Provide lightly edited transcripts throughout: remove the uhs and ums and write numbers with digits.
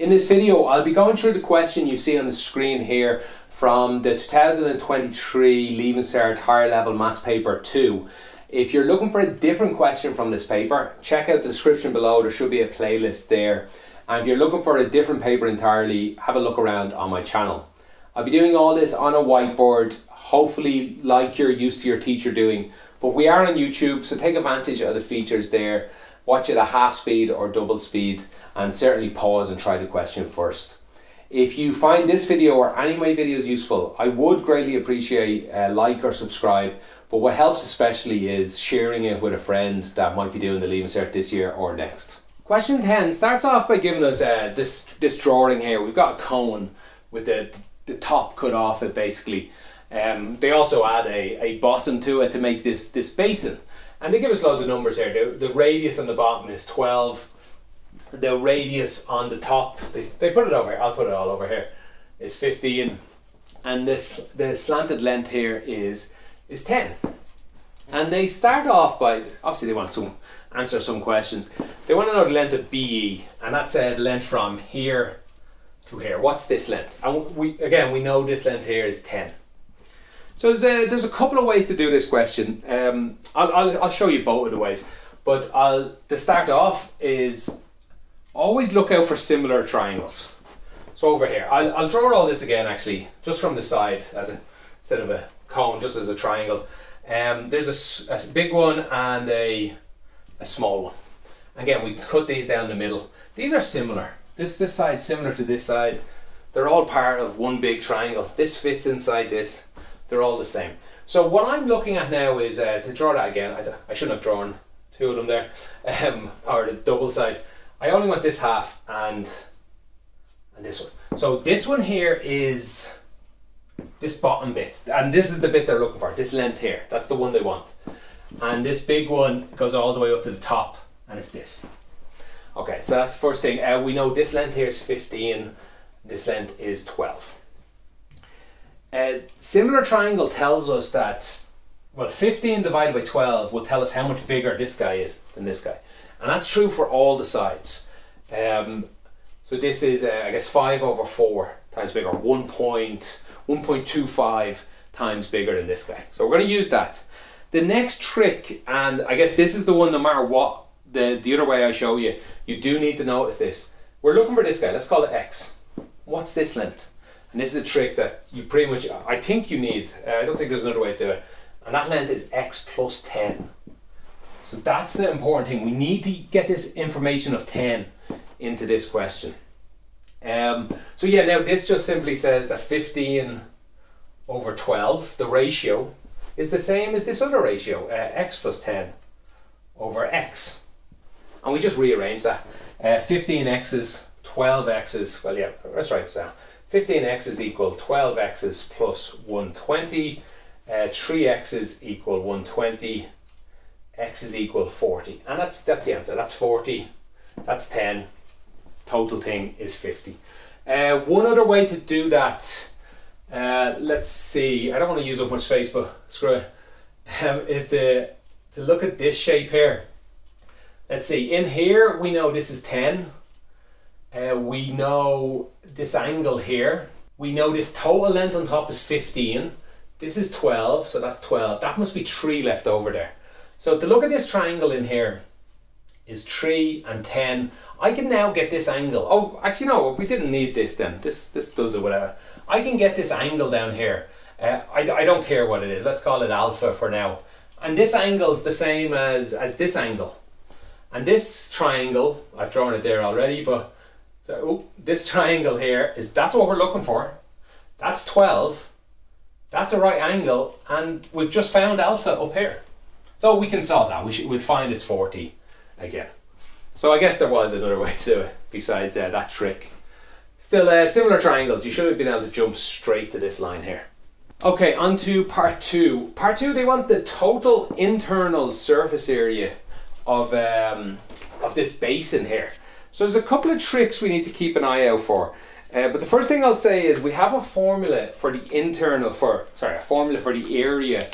In this video, I'll be going through the question you see on the screen here from the 2023 Leaving Cert Higher Level Maths Paper 2. If you're looking for a different question from this paper, check out the description below. There should be a playlist there. And if you're looking for a different paper entirely, have a look around on my channel. I'll be doing all this on a whiteboard, hopefully like you're used to your teacher doing. But we are on YouTube, so take advantage of the features there. Watch it at half speed or double speed, and certainly pause and try the question first. If you find this video or any of my videos useful, I would greatly appreciate a like or subscribe, but what helps especially is sharing it with a friend that might be doing the Leaving Cert this year or next. Question 10 starts off by giving us this drawing here. We've got a cone with the top cut off it basically. They also add a bottom to it to make this basin. And they give us loads of numbers here. The radius on the bottom is 12. The radius on the top, they put it over here, I'll put it all over here, is 15. And the slanted length here is 10. And they start off by, obviously they want to answer some questions. They want to know the length of BE, and that's the length from here to here. What's this length? And we know this length here is 10. So there's a couple of ways to do this question. I'll show you both of the ways, but to start off is always look out for similar triangles. So over here, I'll draw all this again actually, just from the side instead of a cone, just as a triangle. There's a big one and a small one. Again, we cut these down the middle. These are similar. This side's similar to this side. They're all part of one big triangle. This fits inside this. They're all the same. So what I'm looking at now is to draw that again. I shouldn't have drawn two of them there, or the double side. I only want this half and this one. So this one here is this bottom bit, and this is the bit they're looking for. This length here, that's the one they want. And this big one goes all the way up to the top, and it's this. Okay, so that's the first thing. We know this length here is 15. This length is 12. Similar triangle tells us that, well, 15 divided by 12 will tell us how much bigger this guy is than this guy. And that's true for all the sides. So this is, I guess, 5 over 4 times bigger, 1.25 times bigger than this guy. So we're going to use that. The next trick, and I guess this is the one no matter what, the other way I show you, you do need to notice this. We're looking for this guy, let's call it X. What's this length? And this is a trick that you pretty much, I think you need. I don't think there's another way to do it. And that length is X plus 10. So that's the important thing. We need to get this information of 10 into this question. So yeah, now this just simply says that 15 over 12, the ratio, is the same as this other ratio, X plus 10 over X. And we just rearrange that. 15 X's, 12 X's, well yeah, let's write this down. 15x's equal 12x's plus 120, 3x's equal 120, x is equal 40. And that's the answer. That's 40, that's 10, total thing is 50. One other way to do that, let's see, I don't want to use up much space, but screw it, is to look at this shape here. Let's see, in here we know this is 10. We know this angle here. We know this total length on top is 15. This is 12, so that's 12. That must be 3 left over there. So to look at this triangle in here is 3 and 10. I can now get this angle. Oh, actually no, we didn't need this then. This does it whatever. I can get this angle down here. I don't care what it is. Let's call it alpha for now. And this angle is the same as this angle. And this triangle, I've drawn it there already, but so this triangle here that's what we're looking for. That's 12. That's a right angle, and we've just found alpha up here. So we can solve that. We'll find it's 40 again. So I guess there was another way to do it besides that trick. Still similar triangles. You should have been able to jump straight to this line here. Okay, on to part 2. Part 2, they want the total internal surface area of this basin here. So there's a couple of tricks we need to keep an eye out for. But the first thing I'll say is we have a formula for the area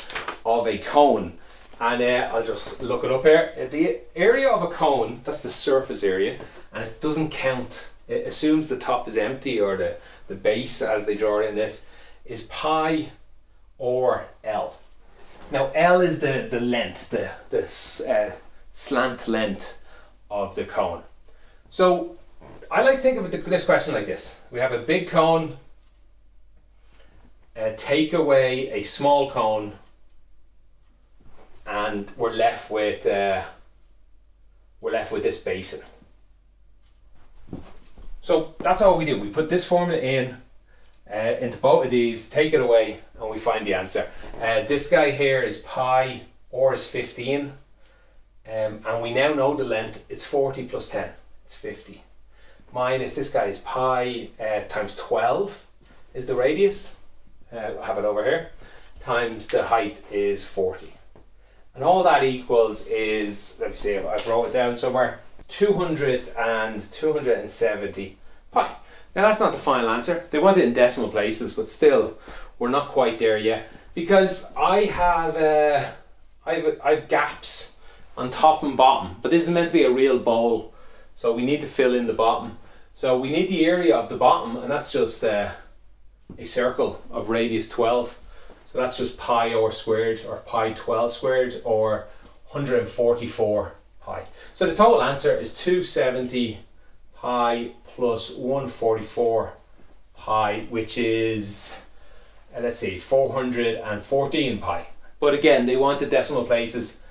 of a cone. And I'll just look it up here. The area of a cone, that's the surface area, and it doesn't count it assumes the top is empty, or the base as they draw it in this, is pi or L. Now L is the length, the slant length of the cone. So I like to think of this question like this. We have a big cone, take away a small cone, and we're left with this basin. So that's all we do. We put this formula in into both of these, take it away, and we find the answer. This guy here is pi, or is 15, and we now know the length. It's 40 plus 10, it's 50. Minus this guy is pi times 12 is the radius. I have it over here. Times the height is 40. And all that equals is, let me see if I wrote it down somewhere, 200 and 270 pi. Now that's not the final answer. They want it in decimal places, but still, we're not quite there yet, because I have gaps on top and bottom, but this is meant to be a real bowl, so we need to fill in the bottom. So we need the area of the bottom, and that's just a circle of radius 12. So that's just pi r squared, or pi 12 squared, or 144 pi. So the total answer is 270 pi plus 144 pi, which is, let's see, 414 pi. But again, they want the decimal places.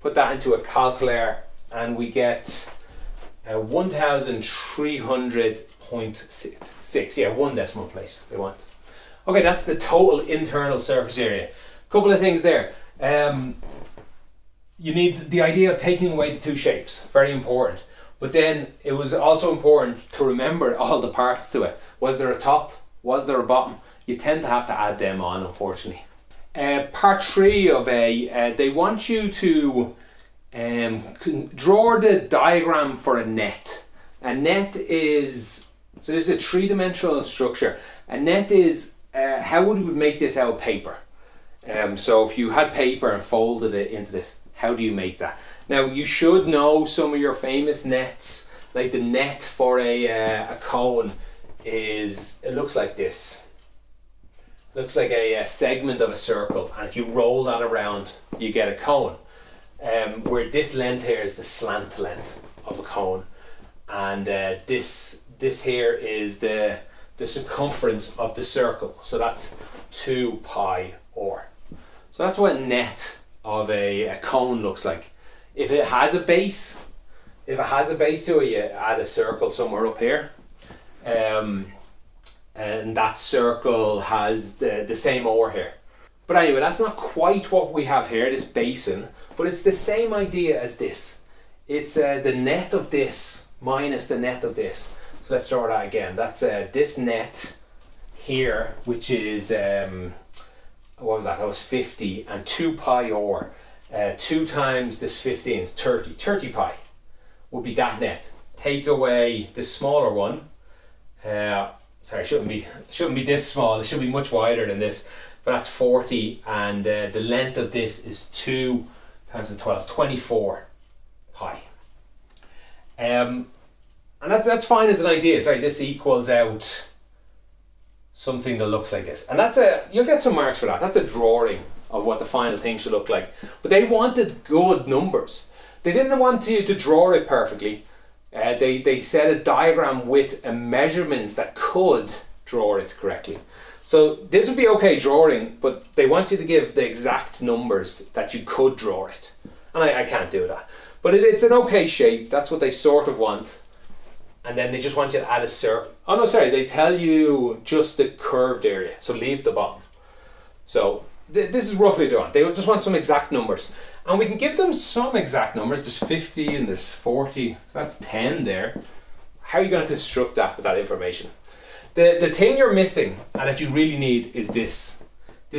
Put that into a calculator, and we get 1300.6. Yeah, one decimal place they want. Okay, that's the total internal surface area. Couple of things there. You need the idea of taking away the two shapes, very important. But then it was also important to remember all the parts to it. Was there a top? Was there a bottom? You tend to have to add them on, unfortunately. Part 3 of they want you to draw the diagram for a net. A net is, so this is a three-dimensional structure. A net is, how would we make this out of paper? So if you had paper and folded it into this, how do you make that? Now you should know some of your famous nets, like the net for a cone is, it looks like this. Looks like a segment of a circle, and if you roll that around, you get a cone. Where this length here is the slant length of a cone, and this here is the circumference of the circle. So that's 2 pi r. So that's what a net of a cone looks like. If it has a base, to it, you add a circle somewhere up here, and that circle has the same r here. But anyway, that's not quite what we have here, this basin, but it's the same idea as this. It's the net of this minus the net of this. So let's draw that again. That's this net here, which is, what was that? That was 50, and 2 pi r. 2 times this 15 is 30. 30 pi would be that net. Take away the smaller one. Sorry, it shouldn't be this small. It should be much wider than this. But that's 40, and the length of this is 2 times the 12, 24 pi. And that's fine as an idea. Sorry, this equals out something that looks like this. And you'll get some marks for that. That's a drawing of what the final thing should look like. But they wanted good numbers. They didn't want you to draw it perfectly. They said a diagram with measurements that could draw it correctly. So this would be okay drawing, but they want you to give the exact numbers that you could draw it. And I can't do that. But it's an okay shape. That's what they sort of want. And then they just want you to add a circle. Oh no, sorry, they tell you just the curved area. So leave the bottom. So this is roughly what they want. They just want some exact numbers. And we can give them some exact numbers. There's 50 and there's 40. So that's 10 there. How are you going to construct that with that information? The thing you're missing and that you really need is this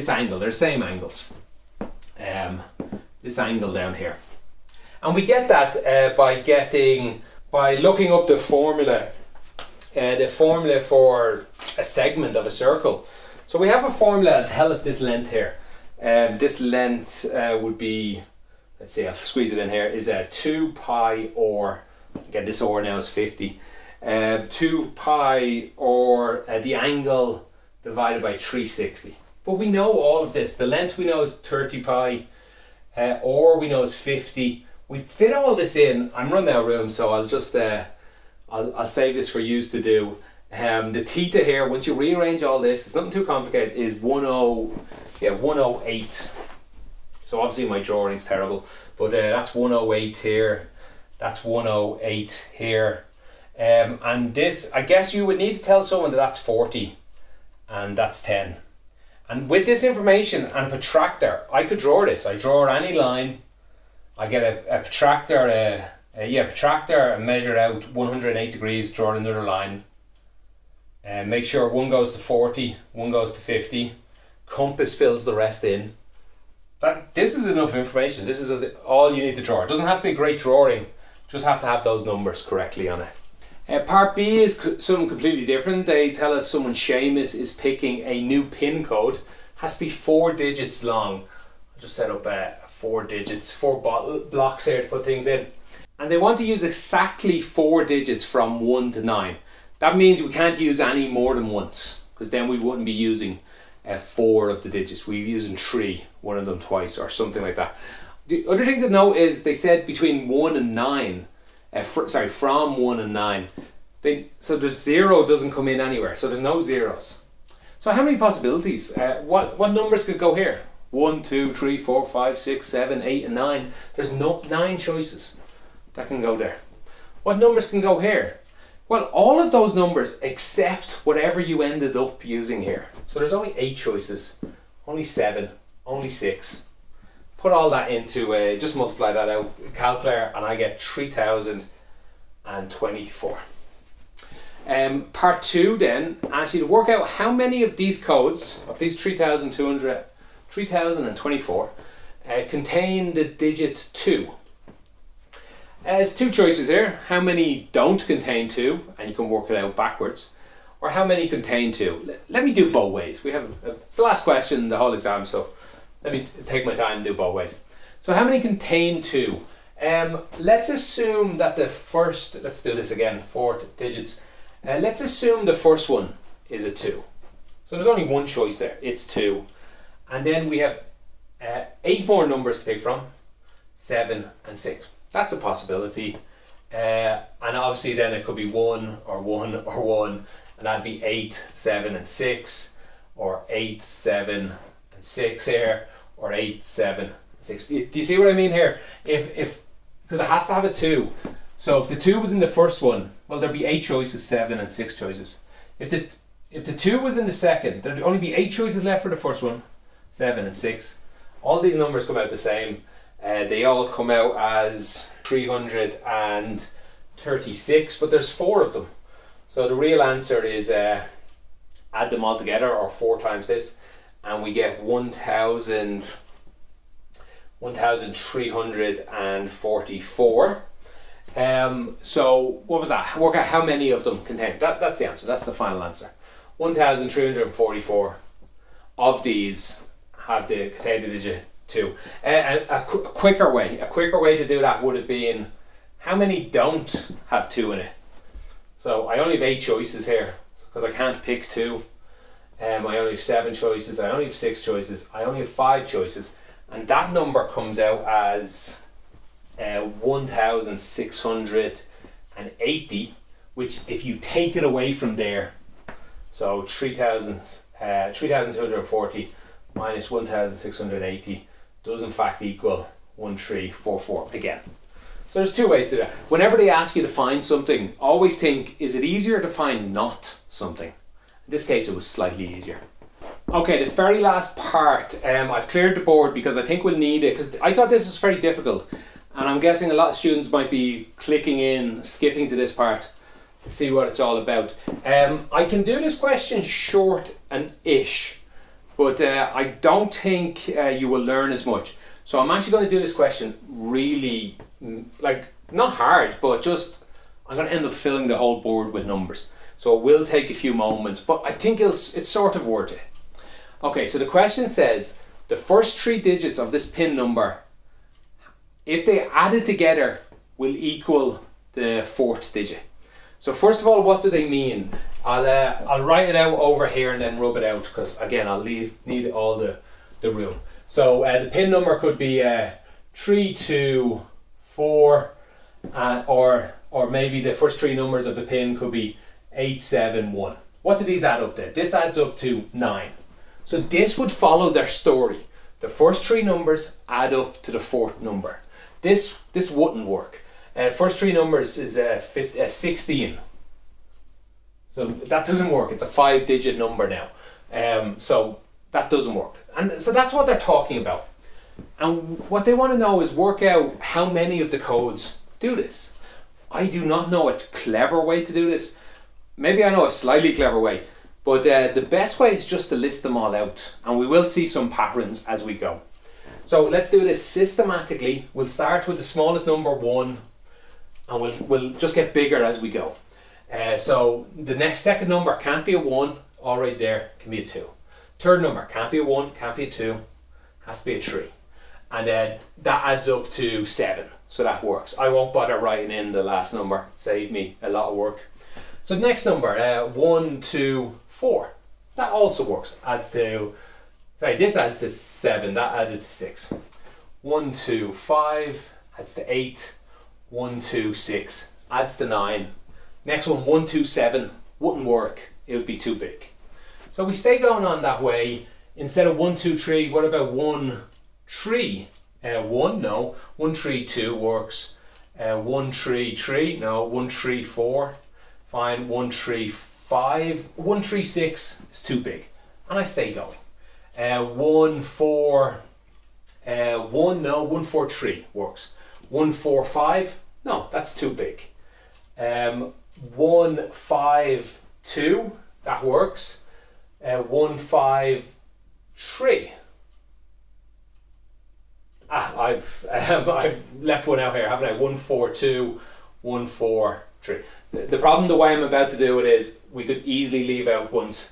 angle. They're the same angles. This angle down here. And we get that by looking up the formula for a segment of a circle. So we have a formula that tells us this length here. This length would be, let's see, I'll squeeze it in here, is 2 pi r. Again, this r now is 50. 2 pi or the angle divided by 360. But we know all of this. The length we know is 30 pi, or we know is 50. We fit all this in. I'm running out of room, so I'll just I'll save this for you to do. The theta here, once you rearrange all this, it's nothing too complicated, is 108. So obviously my drawing's terrible, but that's 108 here, that's 108 here, and this, I guess you would need to tell someone that that's 40 and that's 10. And with this information and a protractor, I could draw this. I draw any line, I get a protractor, protractor, and measure out 108 degrees, draw another line, and make sure one goes to 40, one goes to 50, compass fills the rest in. This is enough information. This is all you need to draw. It doesn't have to be a great drawing, just have to have those numbers correctly on it. Part B is something completely different. They tell us someone, Seamus, is picking a new PIN code. Has to be 4 digits long. I'll just set up 4 digits, 4 blocks here to put things in. And they want to use exactly 4 digits from 1 to 9. That means we can't use any more than once, because then we wouldn't be using 4 of the digits. We're using 3, one of them twice or something like that. The other thing to note is they said between 1 and 9. From 1 and 9. So the 0 doesn't come in anywhere, so there's no zeros. So how many possibilities? What numbers could go here? 1, 2, 3, 4, 5, 6, 7, 8 and 9. There's 9 choices that can go there. What numbers can go here? Well, all of those numbers except whatever you ended up using here. So there's only 8 choices, only 7, only 6. Put all that into, just multiply that out, calculator, and I get 3024. Part 2 then asks you to work out how many of these codes, of these 3024, contain the digit 2. There's 2 choices here. How many don't contain 2, and you can work it out backwards, or how many contain 2. Let me do both ways. It's the last question in the whole exam, so let me take my time and do both ways. So how many contain 2? Let's assume that the first, let's do this again, 4 digits. Let's assume the first one is a 2. So there's only one choice there, it's 2. And then we have 8 more numbers to pick from, 7 and 6. That's a possibility. And obviously then it could be 1 or 1 or 1, and that'd be 8, 7 and 6, or 8, 7 and 6 here, or 8, 7 and 6. Do you see what I mean here? If because it has to have a 2. So if the 2 was in the first one, well, there'd be 8 choices, 7 and 6 choices. If the 2 was in the second, there'd only be 8 choices left for the first one, 7 and 6. All these numbers come out the same. They all come out as 336, but there's 4 of them. So the real answer is add them all together, or 4 times this, and we get 1,344. So what was that? Work out how many of them contain. That's the answer. That's the final answer. 1,344 of these contain the digit 2. A quicker way to do that would have been, how many don't have 2 in it? So I only have 8 choices here because I can't pick 2. I only have 7 choices. I only have 6 choices. I only have 5 choices, and that number comes out as 1,680, which if you take it away from there, so 3,240 minus 1,680 does in fact equal 1,344 again. So there's 2 ways to do that. Whenever they ask you to find something, always think, is it easier to find not something? In this case, it was slightly easier. Okay, the very last part, I've cleared the board because I think we'll need it, because I thought this was very difficult, and I'm guessing a lot of students might be clicking in, skipping to this part to see what it's all about. I can do this question short and ish, but I don't think you will learn as much. So I'm actually going to do this question really, not hard, but just, I'm going to end up filling the whole board with numbers. So it will take a few moments, but I think it's sort of worth it. Okay, so the question says, the first 3 digits of this PIN number, if they added together, will equal the 4th digit. So first of all, what do they mean? I'll write it out over here and then rub it out, because again I'll need all the room. So the pin number could be 324, or maybe the first three numbers of the pin could be 871. What do these add up to? This adds up to 9. So this would follow their story. The first three numbers add up to the fourth number. This wouldn't work. First three numbers is 16. So that doesn't work. It's a 5-digit number now. So that doesn't work. And so that's what they're talking about. And what they want to know is work out how many of the codes do this. I do not know a clever way to do this. Maybe I know a slightly clever way. But the best way is just to list them all out. And we will see some patterns as we go. So let's do this systematically. We'll start with the smallest number, 1. And we'll just get bigger as we go. So the second number can't be a 1, all right there, can be a 2. Third number can't be a 1, can't be a 2, has to be a 3. And then that adds up to 7, so that works. I won't bother writing in the last number, save me a lot of work. So the next number, 1, 2, 4, that also works. This adds to 7, that added to 6. 1, 2, 5 adds to 8. 1, 2, 6 adds to 9. Next one, 1, 2, 7 wouldn't work. It would be too big. So we stay going on that way. Instead of 1, 2, 3, what about 1, 3? 1, no. 1, 3, 2 works. 1, 3, 3, no. 1, 3, 4, fine. 1, 3, 5. 1, 3, 6 is too big. And I stay going. 1, 4, 1, no. 1, 4, 3 works. 1, 4, 5, no, that's too big. 1, 5, 2, that works. 1, 5, 3. I've left one out here, haven't I? 1, 4, 2, 1, 4, 3. The problem, the way I'm about to do it is we could easily leave out ones,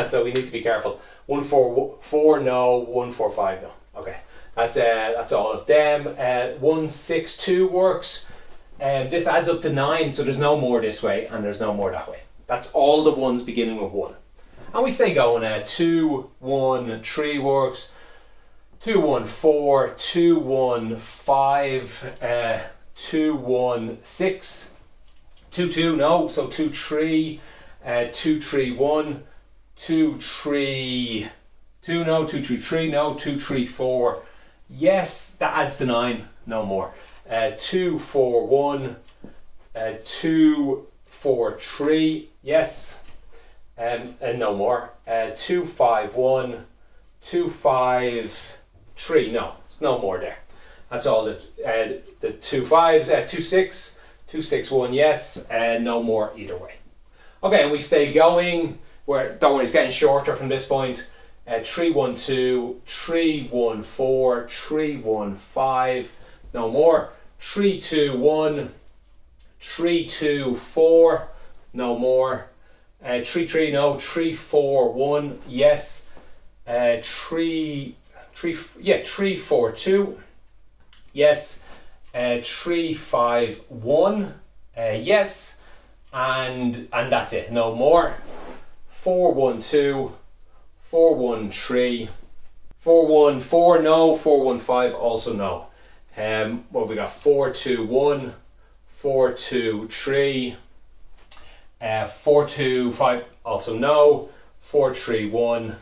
so we need to be careful. 1, 4, 4, no. 1, 4, 5, no. Okay. That's all of them. 1, 6, 2 works. This adds up to 9, so there's no more this way and there's no more that way. That's all the ones beginning with 1. And we stay going. 2, 1, 3 works. 2, 1, 4, 2, 1, 5, 2, 1, 6, 2, 2, no, so 2, 3, 2, 3, 1, 2, 3, 2, no, 2, 3, 3, no, 2, 3, 4. Yes, that adds to 9, no more. 2, 4, 1, 2, 4, 3, yes, and no more. 2, 5, 1, 2, 5, 3, no, no more there. That's all the 2 5s, 2, 6, 2, 6, 1, yes, and no more either way. Okay, and we stay going. Don't worry, it's getting shorter from this point. 3, 1, 2, 3, 1, 4, 3, 1, 5, no more. 3, 2, 1, 3, 2, 4, no more. 3, 3, no. 3, 4, 1, yes. 3, 4, 2, yes. 3, 5, 1, yes. And that's it, no more. 4, 1, 2, 4, 1, 3, 4, 1, 4, no. 4, 1, 5, also no. What have we got? 4, 2, 1, 4, 2, 3, 4, 2, 5, also no. 4, 3, 1,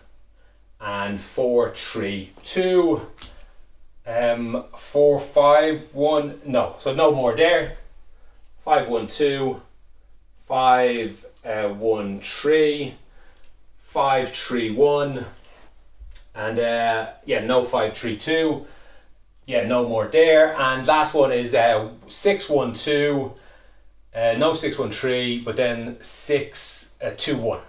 and 4, 3, 2. 4, 5, 1, no. So no more there. 5, 1, 2, 5, 1, 3, 5, 3, 1, and yeah, no. 5, 3, 2, yeah, no more there. And last one is 6, 1, 2, no. 6, 1, 3, but then 6, 2, 1.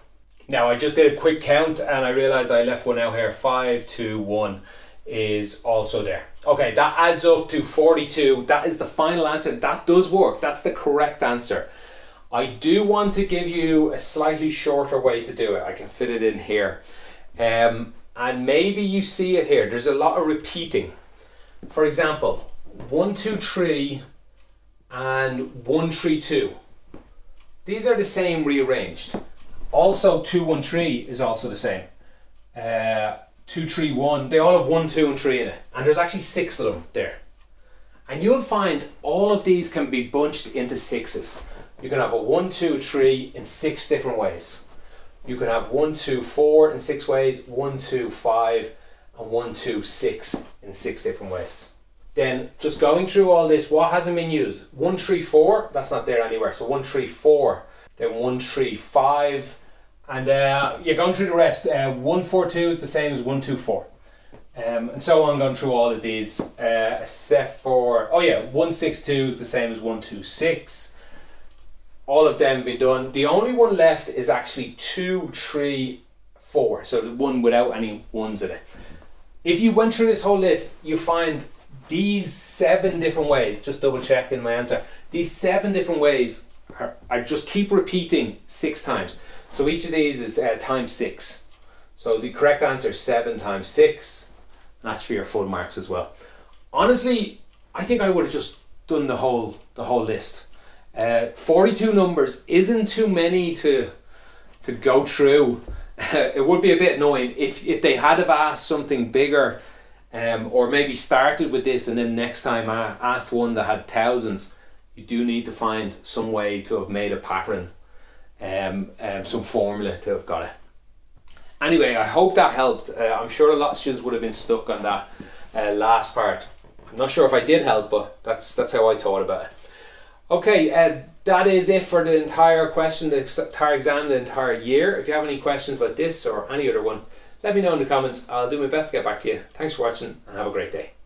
Now I just did a quick count and I realized I left one out here. 5, 2, 1 is also there. Okay, that adds up to 42. That is the final answer. That does work. That's the correct answer. I do want to give you a slightly shorter way to do it. I can fit it in here. And maybe you see it here. There's a lot of repeating. For example, 1, 2, 3 and 1, 3, 2. these are the same rearranged. Also 213 is also the same. 231, they all have 1, 2 and 3 in it, and there's actually 6 of them there. And you'll find all of these can be bunched into 6s. You can have a 1, 2, 3 in 6 different ways. You can have 1, 2, 4 in 6 ways, 1, 2, 5 and 1, 2, 6 in 6 different ways. Then just going through all this, what hasn't been used? 1, 3, 4, that's not there anywhere. So 1, 3, 4, then 1, 3, 5, and you're going through the rest. 1, 4, 2 is the same as 1, 2, 4. And so on, going through all of these, except for, 1, 6, 2 is the same as 1, 2, 6. All of them be done. The only one left is actually 2, 3, 4. So the one without any ones in it. If you went through this whole list, you find these 7 different ways. Just double checking my answer. These 7 different ways I just keep repeating 6 times. So each of these is times 6. So the correct answer is 7 times 6. That's for your full marks as well. Honestly, I think I would have just done the whole list. 42 numbers isn't too many to go through. It would be a bit annoying if they had have asked something bigger, or maybe started with this and then next time I asked one that had thousands. You do need to find some way to have made a pattern, some formula to have got it. Anyway, I hope that helped. I'm sure a lot of students would have been stuck on that last part. I'm not sure if I did help, but that's how I thought about it. Okay, that is it for the entire question, the entire exam, the entire year. If you have any questions about this or any other one, let me know in the comments. I'll do my best to get back to you. Thanks for watching and have a great day.